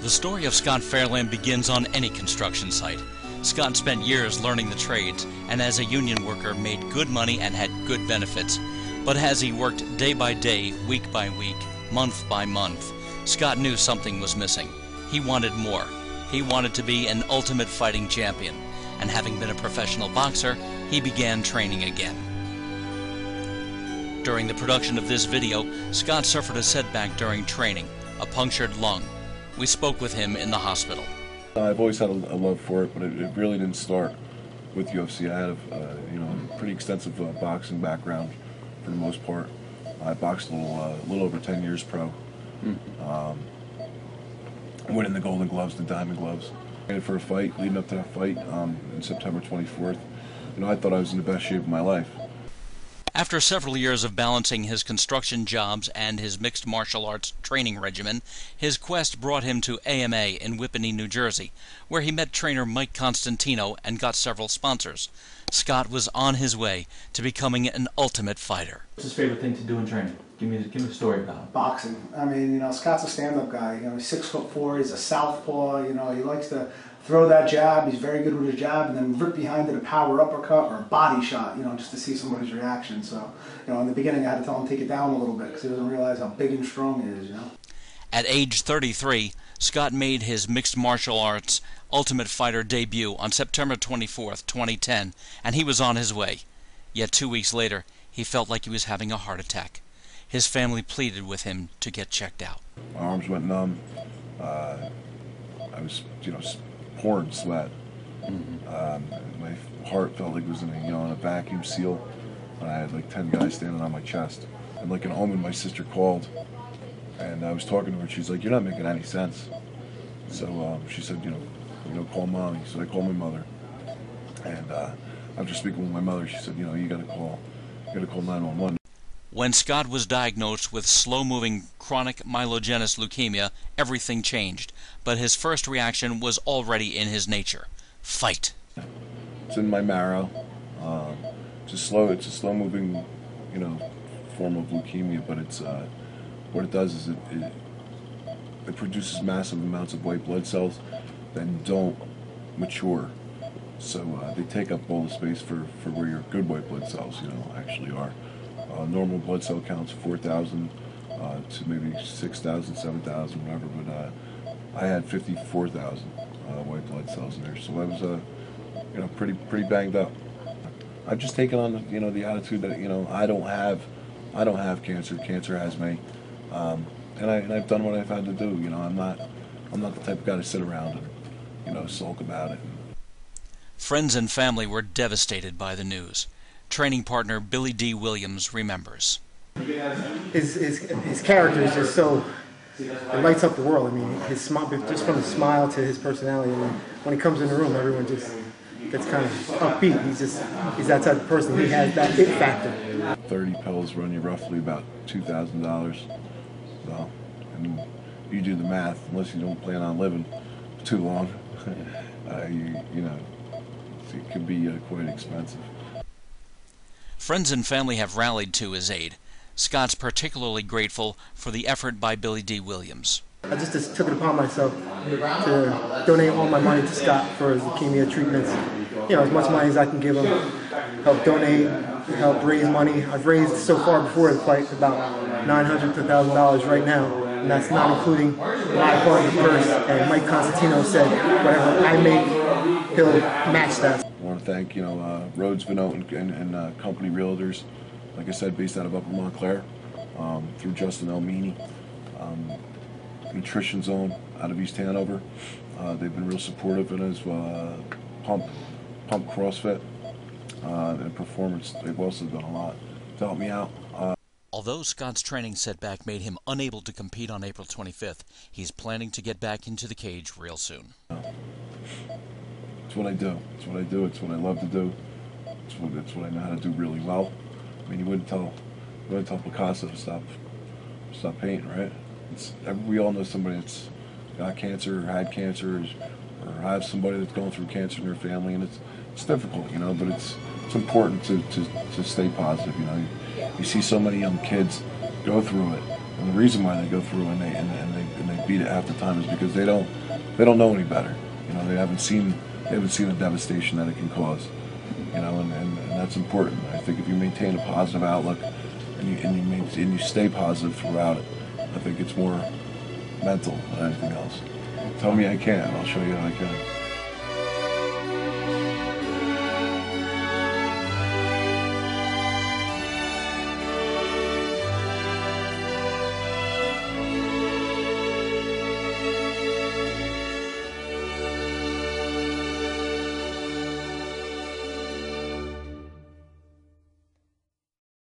The story of Scott Fairlamb begins on any construction site. Scott spent years learning the trades, and as a union worker made good money and had good benefits. But as he worked day by day, week by week, month by month, Scott knew something was missing. He wanted more. He wanted to be an ultimate fighting champion, and having been a professional boxer, he began training again. During the production of this video, Scott suffered a setback during training, a punctured lung. We spoke with him in the hospital. I've always had a love for it, but it really didn't start with UFC. I had a pretty extensive boxing background for the most part. I boxed a little over 10 years pro. Winning the Golden Gloves, the Diamond Gloves. Waited for a fight, leading up to that fight on September 24th. I thought I was in the best shape of my life. After several years of balancing his construction jobs and his mixed martial arts training regimen, his quest brought him to AMA in Whippany, New Jersey, where he met trainer Mike Constantino and got several sponsors. Scott was on his way to becoming an ultimate fighter. What's his favorite thing to do in training? Give me a story about it. Boxing. I mean, Scott's a stand-up guy. He's 6'4", he's a southpaw. He likes to throw that jab. He's very good with his jab, and then rip behind it a power uppercut or a body shot. Just to see somebody's reaction. So, in the beginning, I had to tell him to take it down a little bit because he doesn't realize how big and strong he is. At age 33, Scott made his mixed martial arts Ultimate Fighter debut on September 24th, 2010, and he was on his way. Yet 2 weeks later, he felt like he was having a heart attack. His family pleaded with him to get checked out. My arms went numb. I was, pouring sweat. My heart felt like it was in a vacuum seal. And I had like 10 guys standing on my chest. And like an omen, my sister called, and I was talking to her. She's like, "You're not making any sense." So she said, call mommy. So I called my mother, and after speaking with my mother, she said, you got to call 911. When Scott was diagnosed with slow-moving chronic myelogenous leukemia, everything changed. But his first reaction was already in his nature: fight. It's in my marrow. It's a slow-moving, form of leukemia. But it's what it does is it produces massive amounts of white blood cells that don't mature. So they take up all the space for where your good white blood cells, actually are. Normal blood cell counts 4,000 to maybe 6,000, 7,000, whatever. But I had 54,000 white blood cells in there, so I was pretty banged up. I've just taken on the attitude that I don't have cancer. Cancer has me, and I've done what I've had to do. I'm not the type of guy to sit around and sulk about it. Friends and family were devastated by the news. Training partner Billy D. Williams remembers. His character is just so, it lights up the world. I mean, his smile, just from his smile to his personality. I mean, when he comes in the room, everyone just gets kind of upbeat. He's that type of person. He has that it factor. 30 pills run you roughly about $2,000. So, and you do the math. Unless you don't plan on living too long, it can be quite expensive. Friends and family have rallied to his aid. Scott's particularly grateful for the effort by Billy D. Williams. I just took it upon myself to donate all my money to Scott for his leukemia treatments. As much money as I can give him, help donate, help raise money. I've raised so far before the fight about $900 to $1,000 right now, and that's not including my part of the purse. And Mike Constantino said, whatever I make, he'll match that. I want to thank Rhodes, Vinote, and Company Realtors, like I said, based out of Upper Montclair, through Justin Elmini, Nutrition Zone out of East Hanover. They've been real supportive, and as well Pump CrossFit and Performance. They've also done a lot to help me out. Although Scott's training setback made him unable to compete on April 25th, he's planning to get back into the cage real soon. It's what I do. It's what I do. It's what I love to do. It's what I know how to do really well. I mean, you wouldn't tell Picasso to stop painting, right? We all know somebody that's got cancer or had cancer, or have somebody that's going through cancer in their family, and it's difficult, but it's important to stay positive. You see so many young kids go through it, and the reason why they go through it, and and they beat it half the time is because they don't know any better. You know, they haven't seen the devastation that it can cause. You know, and that's important. I think if you maintain a positive outlook and you stay positive throughout it, I think it's more mental than anything else. Tell me I can, I'll show you how I can.